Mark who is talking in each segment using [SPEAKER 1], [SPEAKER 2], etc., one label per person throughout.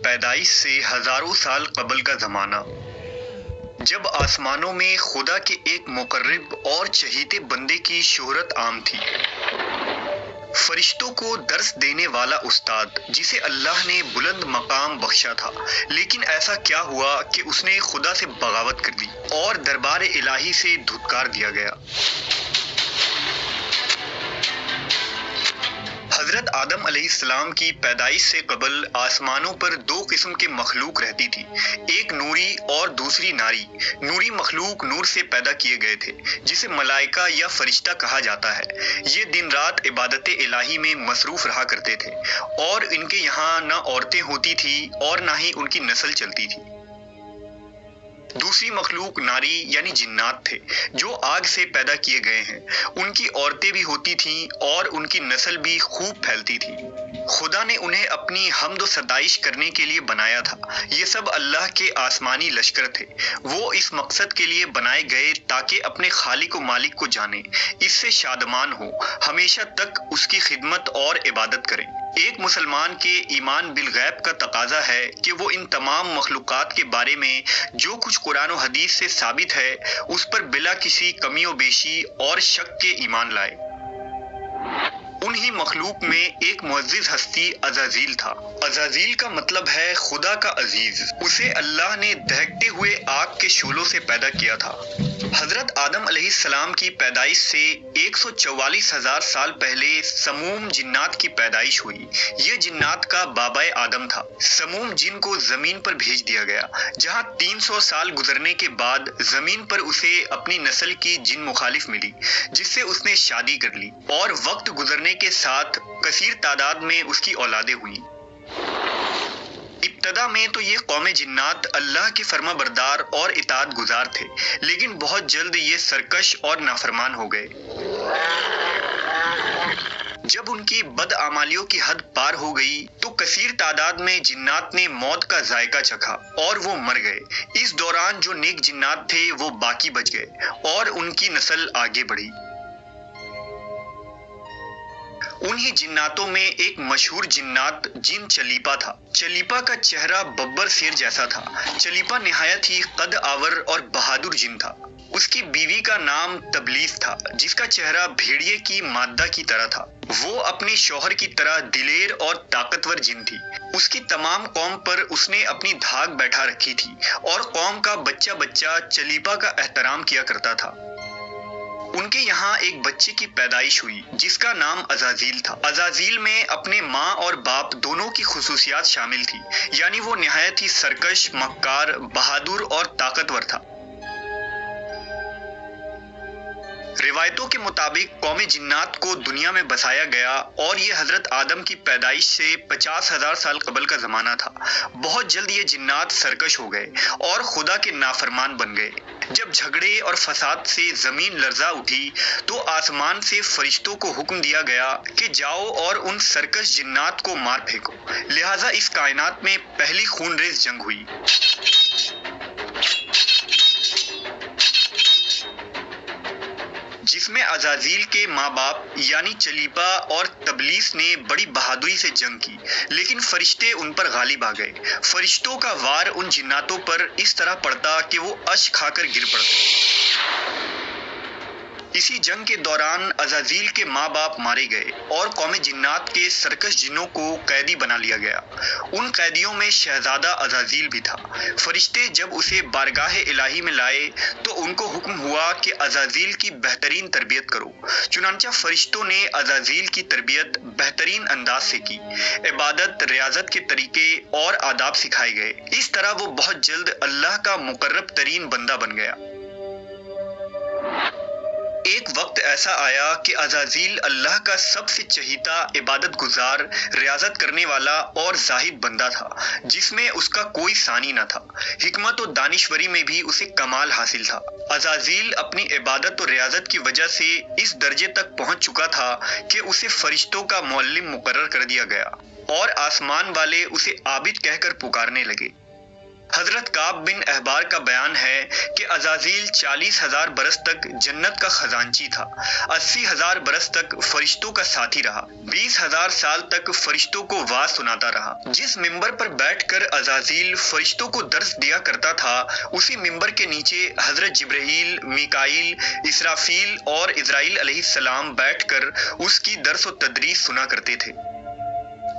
[SPEAKER 1] پیدائش سے ہزاروں سال قبل کا زمانہ، جب آسمانوں میں خدا کے ایک مقرب اور چہیتے بندے کی شہرت عام تھی، فرشتوں کو درس دینے والا استاد جسے اللہ نے بلند مقام بخشا تھا، لیکن ایسا کیا ہوا کہ اس نے خدا سے بغاوت کر دی اور دربار الہی سے دھتکار دیا گیا۔ حضرت آدم علیہ السلام کی پیدائش سے قبل آسمانوں پر دو قسم کے مخلوق رہتی تھی، ایک نوری اور دوسری ناری۔ نوری مخلوق نور سے پیدا کیے گئے تھے، جسے ملائکہ یا فرشتہ کہا جاتا ہے۔ یہ دن رات عبادت الہی میں مصروف رہا کرتے تھے، اور ان کے یہاں نہ عورتیں ہوتی تھیں اور نہ ہی ان کی نسل چلتی تھی۔ دوسری مخلوق ناری یعنی جنات تھے، جو آگ سے پیدا کیے گئے ہیں۔ ان کی عورتیں بھی ہوتی تھیں اور ان کی نسل بھی خوب پھیلتی تھی۔ خدا نے انہیں اپنی حمد و ستائش کرنے کے لیے بنایا تھا۔ یہ سب اللہ کے آسمانی لشکر تھے۔ وہ اس مقصد کے لیے بنائے گئے تاکہ اپنے خالق و مالک کو جانیں، اس سے شادمان ہوں، ہمیشہ تک اس کی خدمت اور عبادت کریں۔ ایک مسلمان کے ایمان بالغیب کا تقاضا ہے کہ وہ ان تمام مخلوقات کے بارے میں جو کچھ قرآن و حدیث سے ثابت ہے، اس پر بلا کسی کمی و بیشی اور شک کے ایمان لائے۔ انہی مخلوق میں ایک معزز ہستی عزازیل تھا۔ عزازیل کا مطلب ہے خدا کا عزیز۔ اسے اللہ نے دہکتے ہوئے آگ کے شعلوں سے پیدا کیا تھا۔ حضرت آدم علیہ السلام کی پیدائش سے 144,000 سال پہلے سموم جنات کی پیدائش ہوئی۔ یہ جنات کا بابائے آدم تھا۔ سموم جن کو زمین پر بھیج دیا گیا، جہاں 300 سال گزرنے کے بعد زمین پر اسے اپنی نسل کی جن مخالف ملی، جس سے اس نے شادی کر لی، اور وقت گزرنے کے ساتھ کثیر تعداد میں اس کی اولادیں ہوئیں۔ ابتدا میں تو یہ قوم جنات اللہ کے فرما بردار اور اطاعت گزار تھے، لیکن بہت جلد یہ سرکش اور نافرمان ہو گئے۔ جب ان کی بدعمالیوں کی حد پار ہو گئی تو کثیر تعداد میں جنات نے موت کا ذائقہ چکھا اور وہ مر گئے۔ اس دوران جو نیک جنات تھے وہ باقی بچ گئے اور ان کی نسل آگے بڑھی۔ انہی جناتوں میں ایک مشہور جنات جن چلیپا تھا۔ چلیپا کا چہرہ ببر شیر جیسا تھا۔ چلیپا نہایت ہی قد آور اور بہادر جن تھا۔ اس کی بیوی کا نام تبلیس تھا، جس کا چہرہ بھیڑیے کی مادہ کی طرح تھا۔ وہ اپنے شوہر کی طرح دلیر اور طاقتور جن تھی۔ اس کی تمام قوم پر اس نے اپنی دھاک بیٹھا رکھی تھی، اور قوم کا بچہ بچہ چلیپا کا احترام کیا کرتا تھا۔ ان کے یہاں ایک بچے کی پیدائش ہوئی جس کا نام عزازیل تھا۔ عزازیل میں اپنے ماں اور باپ دونوں کی خصوصیات شامل تھی، یعنی وہ نہایت ہی سرکش، مکار، بہادر اور طاقتور تھا۔ روایتوں کے مطابق قوم جنات کو دنیا میں بسایا گیا اور یہ حضرت آدم کی پیدائش سے 50,000 سال قبل کا زمانہ تھا۔ بہت جلد یہ جنات سرکش ہو گئے اور خدا کے نافرمان بن گئے۔ جب جھگڑے اور فساد سے زمین لرزا اٹھی تو آسمان سے فرشتوں کو حکم دیا گیا کہ جاؤ اور ان سرکش جنات کو مار پھینکو۔ لہٰذا اس کائنات میں پہلی خون ریز جنگ ہوئی۔ جس میں عزازیل کے ماں باپ یعنی چلیپا اور تبلیس نے بڑی بہادری سے جنگ کی، لیکن فرشتے ان پر غالب آ گئے۔ فرشتوں کا وار ان جناتوں پر اس طرح پڑتا کہ وہ اشک کھا کر گر پڑتے۔ اسی جنگ کے دوران عزازیل کے ماں باپ مارے گئے اور قوم جنات کے سرکش جنوں کو قیدی بنا لیا گیا۔ ان قیدیوں میں شہزادہ عزازیل بھی تھا۔ فرشتے جب اسے بارگاہ الہی میں لائے تو ان کو حکم ہوا کہ عزازیل کی بہترین تربیت کرو۔ چنانچہ فرشتوں نے عزازیل کی تربیت بہترین انداز سے کی۔ عبادت، ریاضت کے طریقے اور آداب سکھائے گئے۔ اس طرح وہ بہت جلد اللہ کا مقرب ترین بندہ بن گیا۔ ایک وقت ایسا آیا کہ عزازیل اللہ کا سب سے چہیتا، عبادت گزار، ریاضت کرنے والا اور زاہد بندہ تھا، جس میں اس کا کوئی ثانی نہ تھا۔ حکمت و دانشوری میں بھی اسے کمال حاصل تھا۔ عزازیل اپنی عبادت و ریاضت کی وجہ سے اس درجے تک پہنچ چکا تھا کہ اسے فرشتوں کا معلم مقرر کر دیا گیا، اور آسمان والے اسے عابد کہہ کر پکارنے لگے۔ حضرت کعب بن احبار کا بیان ہے کہ عزازیل 40,000 برس تک جنت کا خزانچی تھا، 80,000 برس تک فرشتوں کا ساتھی رہا، 20,000 سال تک فرشتوں کو واز سناتا رہا۔ جس ممبر پر بیٹھ کر عزازیل فرشتوں کو درس دیا کرتا تھا، اسی ممبر کے نیچے حضرت جبرائیل، میکائیل، اسرافیل اور عزرائیل علیہ السلام بیٹھ کر اس کی درس و تدریس سنا کرتے تھے۔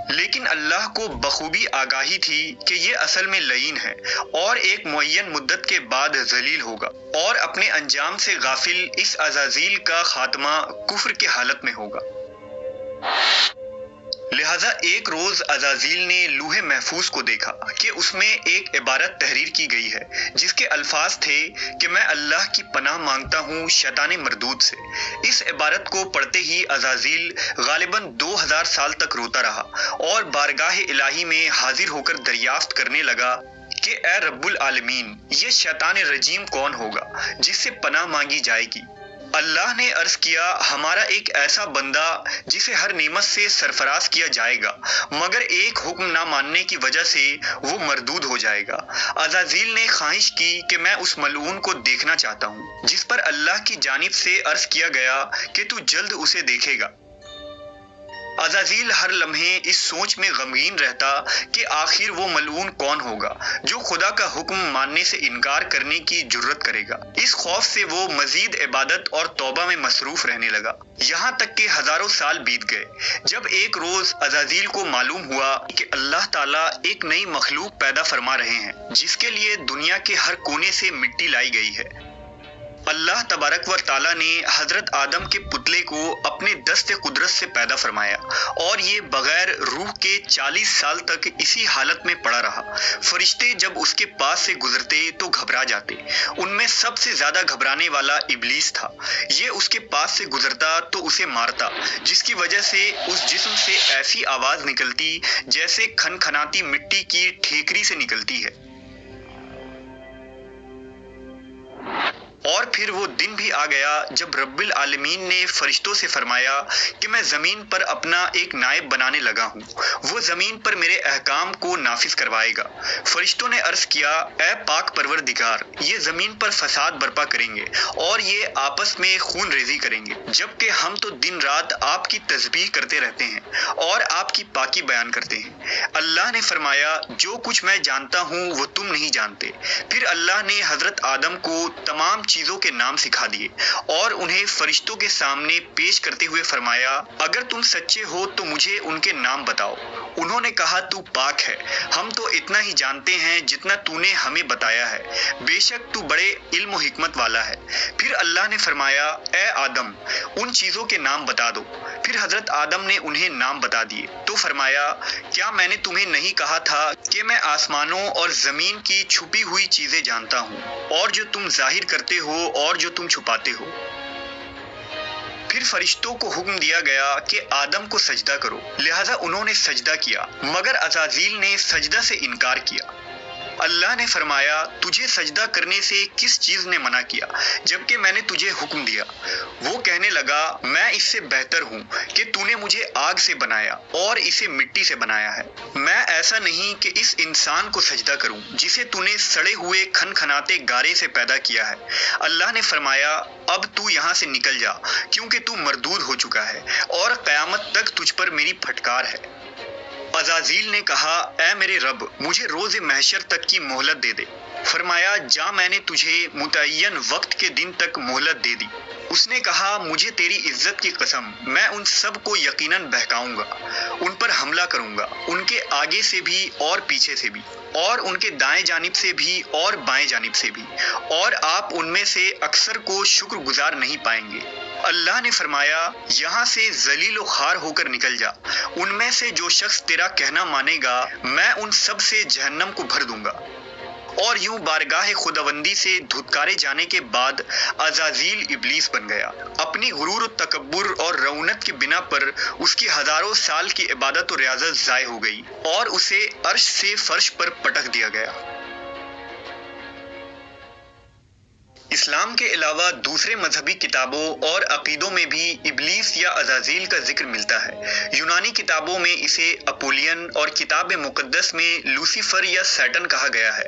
[SPEAKER 1] لیکن اللہ کو بخوبی آگاہی تھی کہ یہ اصل میں لعین ہے اور ایک معین مدت کے بعد ذلیل ہوگا، اور اپنے انجام سے غافل اس عزازیل کا خاتمہ کفر کے حالت میں ہوگا۔ لہٰذا ایک روز عزازیل نے لوح محفوظ کو دیکھا کہ اس میں ایک عبارت تحریر کی گئی ہے جس کے الفاظ تھے کہ میں اللہ کی پناہ مانگتا ہوں شیطان مردود سے۔ اس عبارت کو پڑھتے ہی عزازیل غالباً 2000 سال تک روتا رہا اور بارگاہ الہی میں حاضر ہو کر دریافت کرنے لگا کہ اے رب العالمین، یہ شیطان رجیم کون ہوگا جس سے پناہ مانگی جائے گی؟ اللہ نے عرض کیا، ہمارا ایک ایسا بندہ جسے ہر نعمت سے سرفراز کیا جائے گا مگر ایک حکم نہ ماننے کی وجہ سے وہ مردود ہو جائے گا۔ عزازیل نے خواہش کی کہ میں اس ملعون کو دیکھنا چاہتا ہوں، جس پر اللہ کی جانب سے عرض کیا گیا کہ تو جلد اسے دیکھے گا۔ عزازیل ہر لمحے اس سوچ میں غمگین رہتا کہ آخر وہ ملعون کون ہوگا جو خدا کا حکم ماننے سے انکار کرنے کی جرت کرے گا۔ اس خوف سے وہ مزید عبادت اور توبہ میں مصروف رہنے لگا، یہاں تک کہ ہزاروں سال بیت گئے، جب ایک روز عزازیل کو معلوم ہوا کہ اللہ تعالیٰ ایک نئی مخلوق پیدا فرما رہے ہیں جس کے لیے دنیا کے ہر کونے سے مٹی لائی گئی ہے۔ اللہ تبارک و تعالیٰ نے حضرت آدم کے پتلے کو اپنے دست قدرت سے پیدا فرمایا اور یہ بغیر روح کے 40 سال تک اسی حالت میں پڑا رہا۔ فرشتے جب اس کے پاس سے گزرتے تو گھبرا جاتے، ان میں سب سے زیادہ گھبرانے والا ابلیس تھا۔ یہ اس کے پاس سے گزرتا تو اسے مارتا، جس کی وجہ سے اس جسم سے ایسی آواز نکلتی جیسے کھنکھناتی مٹی کی ٹھیکری سے نکلتی ہے۔ اور پھر وہ دن بھی آ گیا جب رب العالمین نے فرشتوں سے فرمایا کہ میں زمین پر اپنا ایک نائب بنانے لگا ہوں، وہ زمین پر میرے احکام کو نافذ کروائے گا۔ فرشتوں نے عرض کیا، اے پاک پروردگار، یہ زمین پر فساد برپا کریں گے اور یہ آپس میں خون ریزی کریں گے، جبکہ ہم تو دن رات آپ کی تسبیح کرتے رہتے ہیں اور آپ کی پاکی بیان کرتے ہیں۔ اللہ نے فرمایا، جو کچھ میں جانتا ہوں وہ تم نہیں جانتے۔ پھر اللہ نے حضرت آدم کو تمام چیزوں کے نام سکھا دیے اور انہیں فرشتوں کے سامنے پیش کرتے ہوئے فرمایا، اگر تم سچے ہو تو مجھے ان کے نام بتاؤ۔ انہوں نے کہا، تو پاک ہے، ہم تو اتنا ہی جانتے ہیں جتنا تو نے ہمیں بتایا ہے، بے شک تو بڑے علم و حکمت والا ہے۔ پھر اللہ نے فرمایا، اے آدم، ان چیزوں کے نام بتا دو۔ پھر حضرت آدم نے انہیں نام بتا دیے تو فرمایا، کیا میں نے تمہیں نہیں کہا تھا کہ میں آسمانوں اور زمین کی چھپی ہوئی چیزیں جانتا ہوں، اور جو تم ظاہر کرتے ہو اور جو تم چھپاتے ہو؟ پھر فرشتوں کو حکم دیا گیا کہ آدم کو سجدہ کرو، لہٰذا انہوں نے سجدہ کیا، مگر عزازیل نے سجدہ سے انکار کیا۔ اللہ نے فرمایا، تجھے سجدہ کرنے سے کس چیز نے منع کیا جبکہ میں نے تجھے حکم دیا؟ وہ کہنے لگا، میں اس سے بہتر ہوں کہ تو نے مجھے آگ سے بنایا اور اسے مٹی سے بنایا ہے۔ میں ایسا نہیں کہ اس انسان کو سجدہ کروں جسے تو نے سڑے ہوئے کھنکھناتے گارے سے پیدا کیا ہے۔ اللہ نے فرمایا، اب تو یہاں سے نکل جا، کیونکہ تو مردود ہو چکا ہے اور قیامت تک تجھ پر میری پھٹکار ہے۔ عزازیل نے کہا، اے میرے رب، مجھے روز محشر تک کی مہلت دے دے۔ فرمایا، جا، میں نے تجھے متعین وقت کے دن تک مہلت دے دی۔ اس نے کہا، مجھے تیری عزت کی قسم، میں ان سب کو یقیناً بہکاؤں گا، ان پر حملہ کروں گا، ان کے آگے سے بھی اور پیچھے سے بھی، اور ان کے دائیں جانب سے بھی اور بائیں جانب سے بھی، اور آپ ان میں سے اکثر کو شکر گزار نہیں پائیں گے۔ اللہ نے فرمایا، یہاں سے ذلیل و خوار ہو کر نکل جا، ان میں سے جو شخص تیرا کہنا مانے گا میں ان سب سے جہنم کو بھر دوں گا۔ اور یوں بارگاہ خداوندی سے دھتکارے جانے کے بعد عزازیل ابلیس بن گیا۔ اپنی غرور و تکبر اور رعونت کی بنا پر اس کی ہزاروں سال کی عبادت و ریاضت ضائع ہو گئی اور اسے عرش سے فرش پر پٹک دیا گیا۔ اسلام کے علاوہ دوسرے مذہبی کتابوں اور عقیدوں میں بھی ابلیس یا عزازیل کا ذکر ملتا ہے۔ یونانی کتابوں میں اسے اپولین اور کتاب مقدس میں لوسیفر یا سیٹن کہا گیا ہے۔